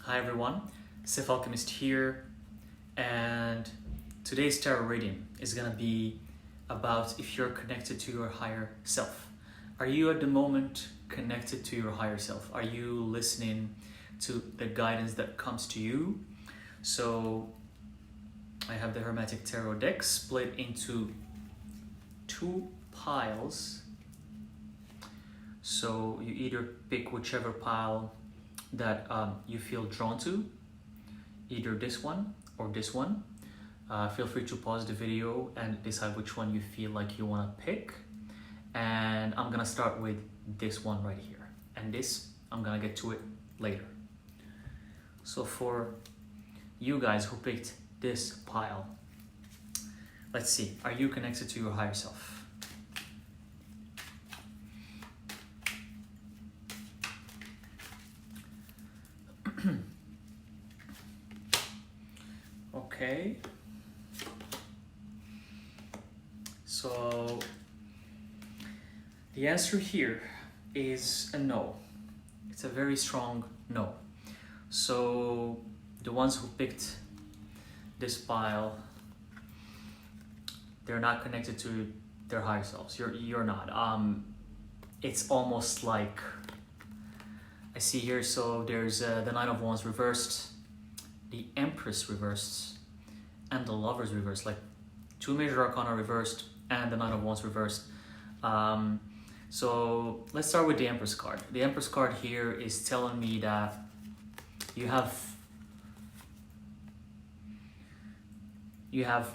Hi everyone, Alchemist here, and today's tarot reading is gonna be about if you're connected to your higher self. Are you at the moment connected to your higher self? Are you listening to the guidance that comes to you? So I have the Hermetic Tarot deck split into two piles. So you either pick whichever pile that you feel drawn to, either this one or this one. Feel free to pause the video and decide which one you feel like you want to pick. And I'm gonna start with this one right here, and this I'm gonna get to it later. So for you guys who picked this pile, let's see, are you connected to your higher self? Okay, so the answer here is a no. It's a very strong no. So the ones who picked this pile, they're not connected to their higher selves. You're not. It's almost like I see here. So there's the Nine of Wands reversed, the Empress reversed, and the Lovers reversed, like two major arcana reversed and the Nine of Wands reversed. So let's start with the Empress card. The Empress card here is telling me that you have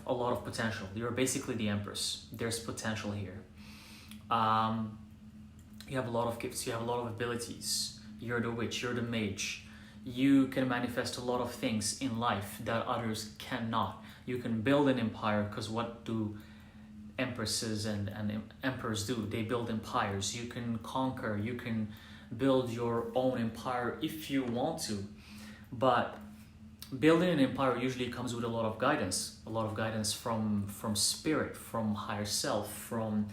a lot of potential. You're basically the Empress. There's potential here. You have a lot of gifts, you have a lot of abilities. You're the witch, you're the mage. You can manifest a lot of things in life that others cannot. You can build an empire, because what do empresses and emperors do? They build empires. You can conquer, you can build your own empire if you want to. But building an empire usually comes with a lot of guidance from spirit, from higher self, from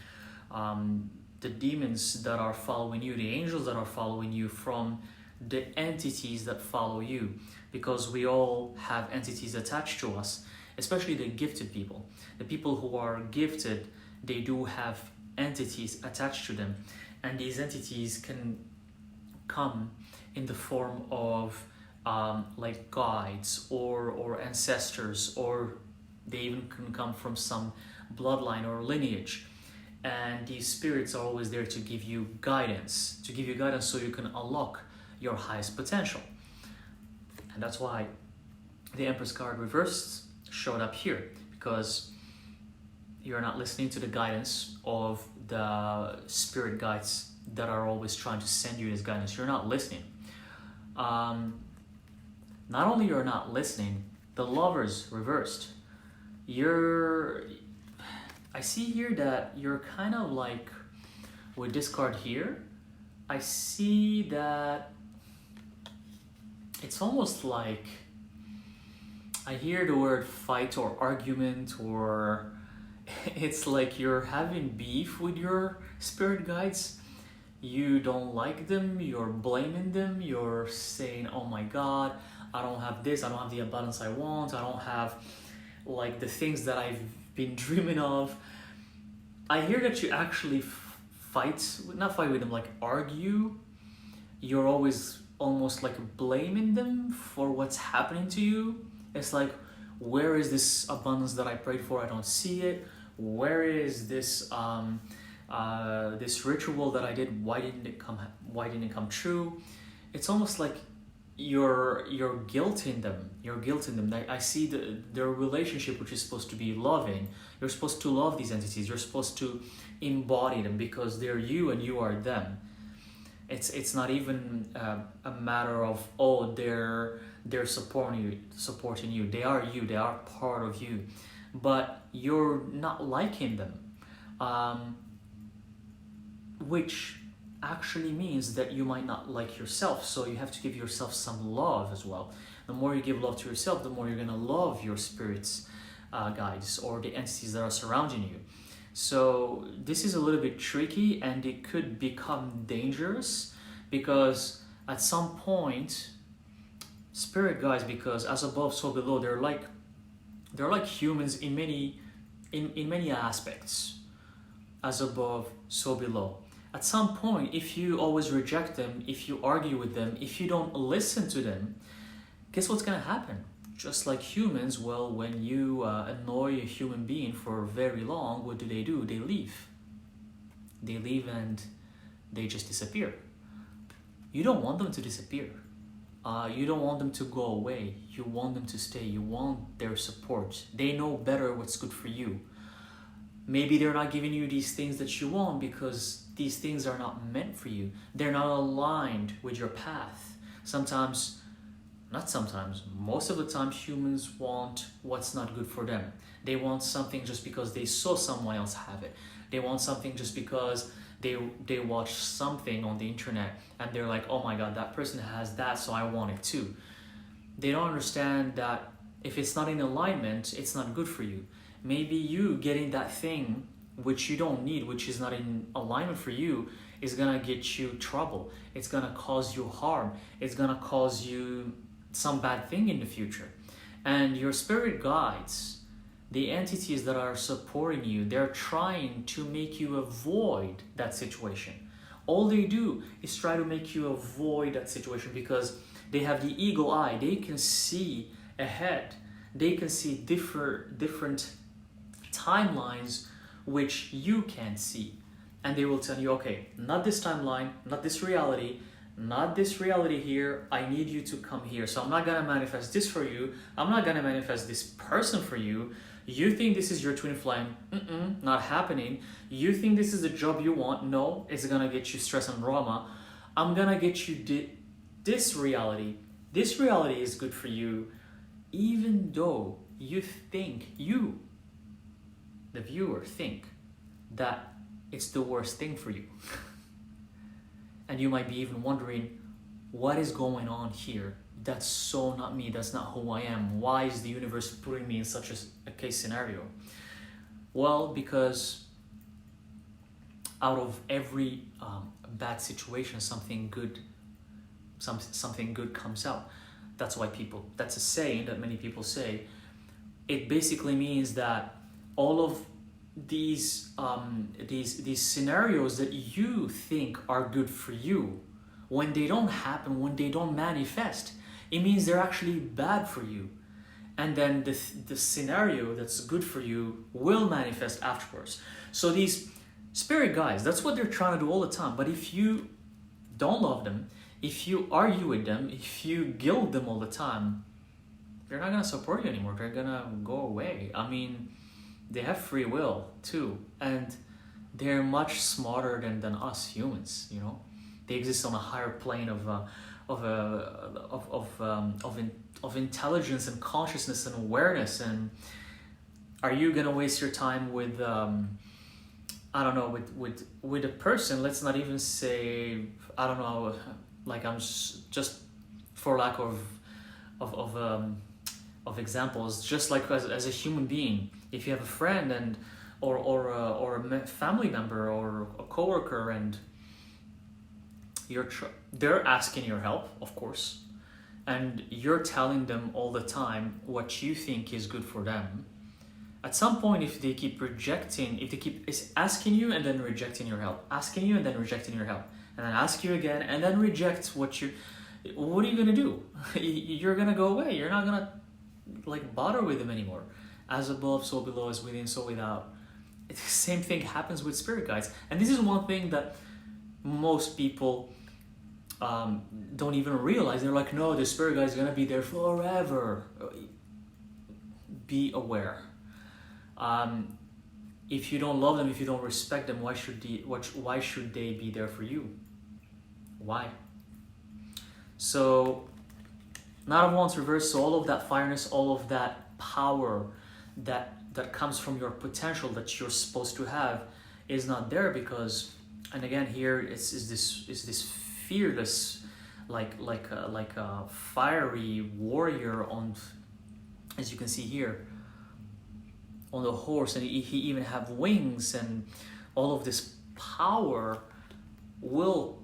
the demons that are following you, the angels that are following you, from the entities that follow you, because we all have entities attached to us, especially the gifted people. The people who are gifted, they do have entities attached to them, and these entities can come in the form of like guides or ancestors, or they even can come from some bloodline or lineage. And these spirits are always there to give you guidance, so you can unlock your highest potential. And that's why the Empress card reversed showed up here, because you're not listening to the guidance of the spirit guides that are always trying to send you this guidance. You're not listening. Not only you're not listening, the Lovers reversed. I see here that you're kind of like, with this card here, I see that it's almost like I hear the word fight or argument, or it's like you're having beef with your spirit guides. You don't like them, you're blaming them, you're saying, oh my God, I don't have this, I don't have the abundance I want, I don't have like the things that I've been dreaming of. I hear that you actually not fight with them, like argue. You're always almost like blaming them for what's happening to you. It's like, where is this abundance that I prayed for? I don't see it. Where is this this ritual that I did? Why didn't it come true? It's almost like you're guilting them. I see their relationship, which is supposed to be loving. You're supposed to love these entities. You're supposed to embody them, because they're you and you are them. It's not even a matter of, oh, they're supporting you. They are you. They are part of you, but you're not liking them, which actually means that you might not like yourself. So you have to give yourself some love as well. The more you give love to yourself, the more you're gonna love your spirits, guides, or the entities that are surrounding you. So this is a little bit tricky, and it could become dangerous, because at some point spirit guides, because as above so below, they're like humans in many aspects. As above so below. At some point, if you always reject them, if you argue with them, if you don't listen to them, guess what's gonna happen? Just like humans, well, when you annoy a human being for very long, what do? They leave. They leave and they just disappear. You don't want them to disappear. You don't want them to go away. You want them to stay. You want their support. They know better what's good for you. Maybe they're not giving you these things that you want because these things are not meant for you. They're not aligned with your path. Most of the time humans want what's not good for them. They want something just because they saw someone else have it. They want something just because they watch something on the internet and they're like, oh my god, that person has that, so I want it too. They don't understand that if it's not in alignment, it's not good for you. Maybe you getting that thing which you don't need, which is not in alignment for you, is gonna get you trouble. It's gonna cause you harm. It's gonna cause you some bad thing in the future. And your spirit guides, the entities that are supporting you, they're trying to make you avoid that situation. All they do is try to make you avoid that situation because they have the eagle eye. They can see ahead. They can see different timelines which you can't see. And they will tell you, okay, not this timeline, not this reality here, I need you to come here. So I'm not gonna manifest this for you. I'm not gonna manifest this person for you. You think this is your twin flame? Not happening. You think this is the job you want? No, it's gonna get you stress and drama. I'm gonna get you this reality. This reality is good for you, even though you think, the viewer, think that it's the worst thing for you. And you might be even wondering, what is going on here? That's so not me. That's not who I am. Why is the universe putting me in such a case scenario? Well, because out of every bad situation, something good comes out. That's a saying that many people say. It basically means that all of these scenarios that you think are good for you, when they don't happen, when they don't manifest, it means they're actually bad for you. And then the scenario that's good for you will manifest afterwards. So these spirit guides, that's what they're trying to do all the time. But if you don't love them, if you argue with them, if you guilt them all the time, they're not going to support you anymore. They're going to go away. I mean, they have free will too. And they're much smarter than us humans, you know. They exist on a higher plane of intelligence and consciousness and awareness. And are you gonna waste your time with with a person? Let's not even say, I don't know, like I'm just for lack of examples, just like as a human being, if you have a friend and or a family member or a coworker and they're asking your help, of course, and you're telling them all the time what you think is good for them. At some point, if they keep asking you and then rejecting your help, asking you and then rejecting your help, and then ask you again and then reject what are you gonna do? You're gonna go away. You're not gonna bother with them anymore. As above, so below, as within, so without. The same thing happens with spirit guides, and this is one thing that most people don't even realize. They're like, no, the spirit guide is gonna be there forever. Be aware. If you don't love them, if you don't respect them, why should they be there for you? Why? So, Knight of Wands reversed. So all of that fireness, all of that power that comes from your potential that you're supposed to have is not there because, and again here is this fearless, like a fiery warrior on, as you can see here, on the horse, and he even have wings, and all of this power will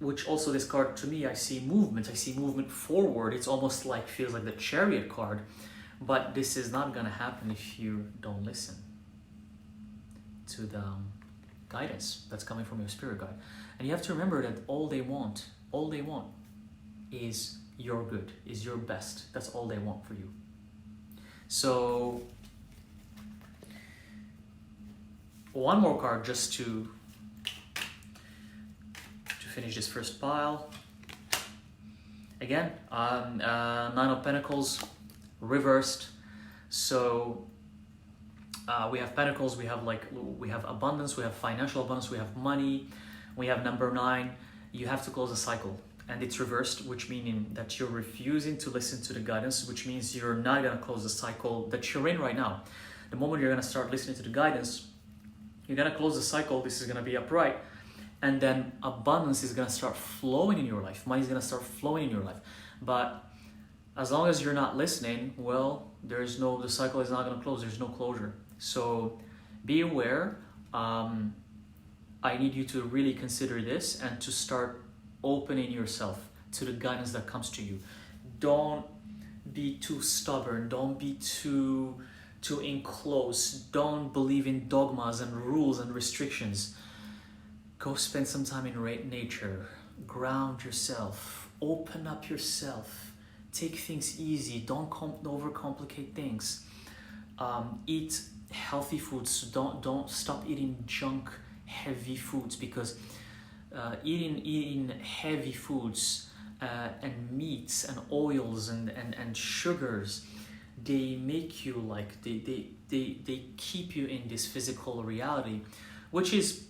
which also this card, to me, I see movement forward. It's almost like, feels like the Chariot card, but this is not gonna happen if you don't listen to the guidance that's coming from your spirit guide. And you have to remember that all they want is your good, is your best. That's all they want for you. So one more card just to finish this first pile. Again, Nine of Pentacles reversed. So we have Pentacles, we have abundance, we have financial abundance, we have money, we have number 9. You have to close a cycle, and it's reversed, which meaning that you're refusing to listen to the guidance, which means you're not gonna close the cycle that you're in right now. The moment you're gonna start listening to the guidance, you're gonna close the cycle. This is gonna be upright, and then abundance is gonna start flowing in your life. Money is gonna start flowing in your life. But as long as you're not listening, well, the cycle is not gonna close. There's no closure. So be aware. I need you to really consider this and to start opening yourself to the guidance that comes to you. Don't be too stubborn. Don't be too enclosed. Don't believe in dogmas and rules and restrictions. Go spend some time in nature. Ground yourself. Open up yourself. Take things easy. Don't overcomplicate things. Eat healthy foods. Don't stop eating junk, heavy foods, because eating heavy foods and meats and oils and sugars, they make you like they keep you in this physical reality, which is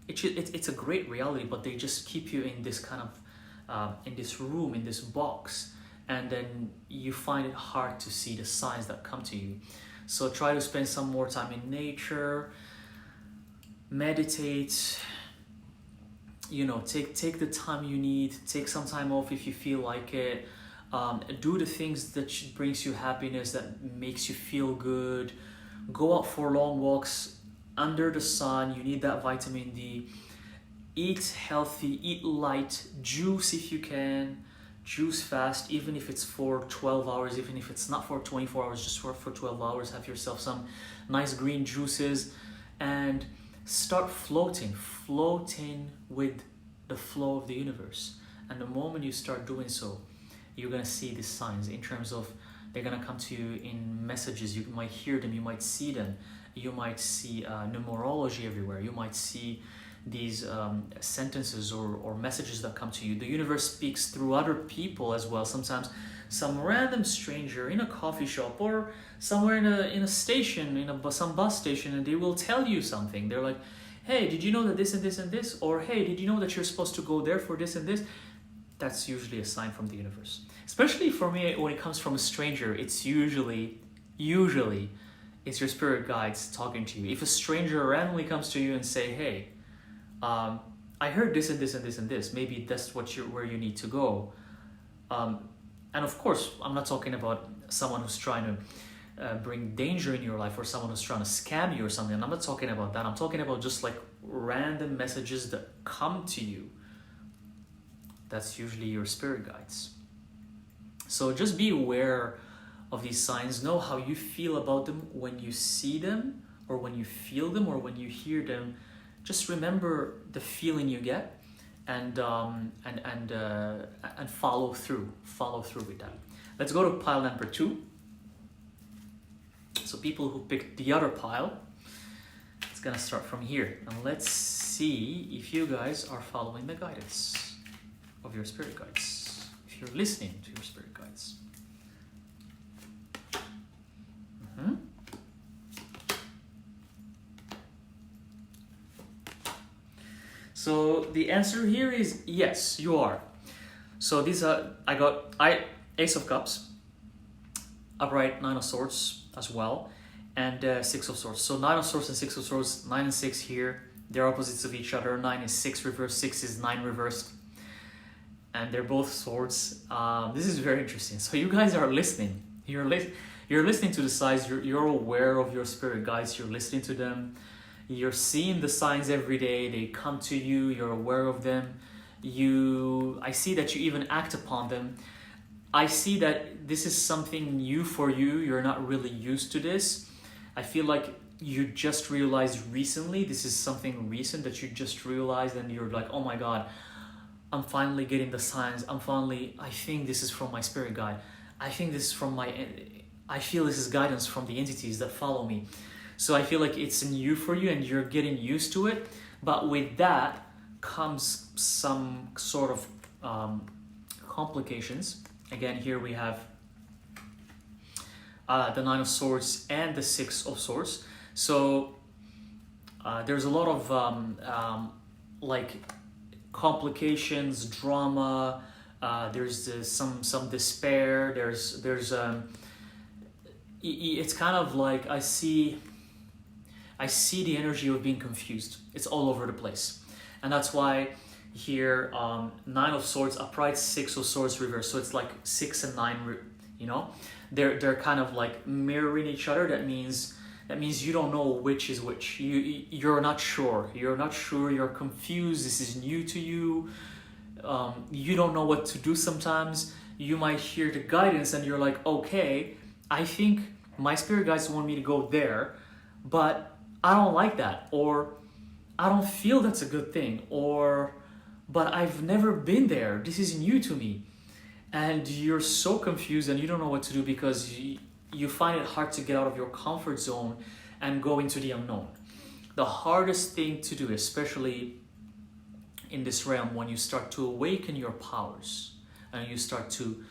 it's a great reality, but they just keep you in this kind of in this room, in this box, and then you find it hard to see the signs that come to you. So try to spend some more time in nature, meditate, take the time you need, take some time off if you feel like it. Do the things that brings you happiness, that makes you feel good. Go out for long walks under the sun. You need that vitamin D. Eat healthy, eat light, juice if you can. Juice fast, even if it's for 12 hours, even if it's not for 24 hours, just for 12 hours. Have yourself some nice green juices and start floating with the flow of the universe. And the moment you start doing so, you're going to see these signs in terms of they're going to come to you in messages. You might hear them, you might see them, you might see numerology everywhere, you might see these sentences or messages that come to you. The universe speaks through other people as well. Sometimes some random stranger in a coffee shop or somewhere in a station, some bus station, and they will tell you something. They're like, hey, did you know that this and this and this? Or hey, did you know that you're supposed to go there for this and this? That's usually a sign from the universe. Especially for me, when it comes from a stranger, it's usually it's your spirit guides talking to you. If a stranger randomly comes to you and say, hey, I heard this and this and this and this, maybe that's where you need to go. And of course, I'm not talking about someone who's trying to bring danger in your life or someone who's trying to scam you or something. I'm not talking about that. I'm talking about just like random messages that come to you. That's usually your spirit guides. So just be aware of these signs. Know how you feel about them when you see them or when you feel them or when you hear them. Just remember the feeling you get and follow through with that. Let's go to pile number 2. So people who picked the other pile, it's gonna start from here, and let's see if you guys are following the guidance of your spirit guides, if you're listening to your spirit guides. So the answer here is yes, you are. So these are, I got Ace of Cups, upright, 9 of Swords as well, and 6 of Swords. So 9 of Swords and 6 of Swords, 9 and 6 here, they're opposites of each other. 9 is 6 reversed, 6 is 9 reversed, and they're both swords. This is very interesting. So you guys are listening. You're listening to the signs. You're aware of your spirit guides. You're listening to them. You're seeing the signs every day. They come to you. You're aware of them. I see that you even act upon them. I see that this is something new for you. You're not really used to this. I feel like you just realized recently, this is something recent that you just realized, and you're like, oh my God, I'm finally getting the signs. I think this is from my spirit guide. I think this is I feel this is guidance from the entities that follow me. So I feel like it's new for you and you're getting used to it. But with that comes some sort of complications. Again, here we have the Nine of Swords and the Six of Swords. So there's a lot of like complications, drama. There's some despair. It's kind of like I see the energy of being confused. It's all over the place, and that's why here Nine of Swords upright, Six of Swords reverse. So it's like 6 and 9. You know, they're kind of like mirroring each other. That means you don't know which is which. You're not sure. You're confused. This is new to you. You don't know what to do sometimes. You might hear the guidance and you're like, okay, I think my spirit guides want me to go there, but I don't like that, or I don't feel that's a good thing, but I've never been there. This is new to me. And you're so confused and you don't know what to do because you find it hard to get out of your comfort zone and go into the unknown. The hardest thing to do, especially in this realm, when you start to awaken your powers and you start to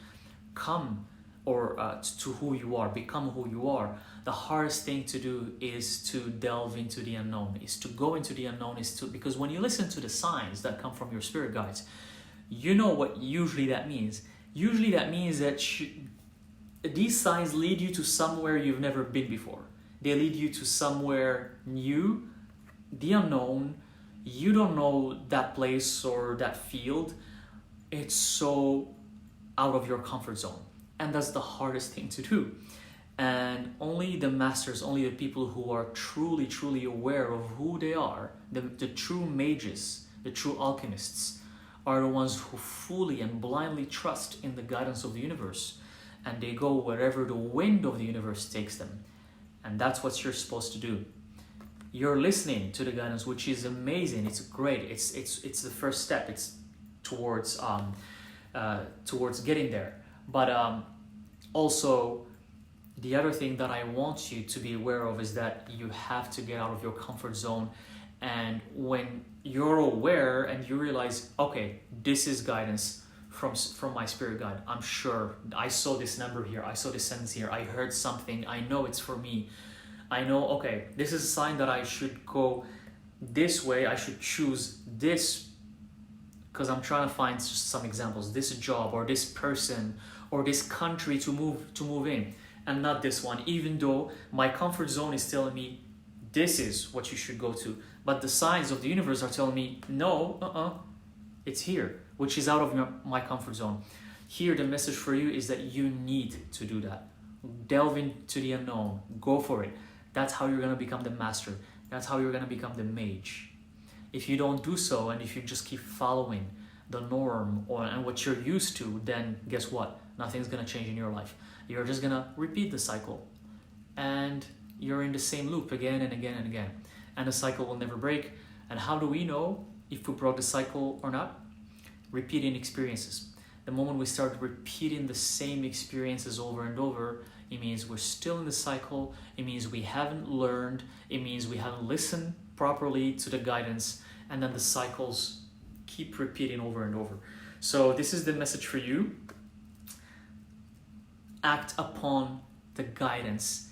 come to who you are, become who you are, the hardest thing to do is to delve into the unknown, is to go into the unknown, because when you listen to the signs that come from your spirit guides, you know what usually that means. Usually that means that these signs lead you to somewhere you've never been before. They lead you to somewhere new, the unknown. You don't know that place or that field. It's so out of your comfort zone. And that's the hardest thing to do. And only the masters, only the people who are truly, truly aware of who they are, the true mages, the true alchemists, are the ones who fully and blindly trust in the guidance of the universe. And they go wherever the wind of the universe takes them. And that's what you're supposed to do. You're listening to the guidance, which is amazing. It's great. It's the first step. It's towards getting there. But also, the other thing that I want you to be aware of is that you have to get out of your comfort zone. And when you're aware and you realize, okay, this is guidance from my spirit guide. I'm sure I saw this number here. I saw this sentence here. I heard something. I know it's for me. I know, okay, this is a sign that I should go this way. I should choose this, because I'm trying to find some examples. This job or this person or this country to move in, and not this one, even though my comfort zone is telling me this is what you should go to. But the signs of the universe are telling me, no, it's here, which is out of my comfort zone. Here, the message for you is that you need to do that. Delve into the unknown. Go for it. That's how you're going to become the master. That's how you're going to become the mage. If you don't do so, and if you just keep following the norm and what you're used to, then guess what? Nothing's going to change in your life. You're just going to repeat the cycle. And you're in the same loop again and again and again. And the cycle will never break. And how do we know if we broke the cycle or not? Repeating experiences. The moment we start repeating the same experiences over and over, it means we're still in the cycle. It means we haven't learned. It means we haven't listened properly to the guidance. And then the cycles keep repeating over and over. So this is the message for you. Act upon the guidance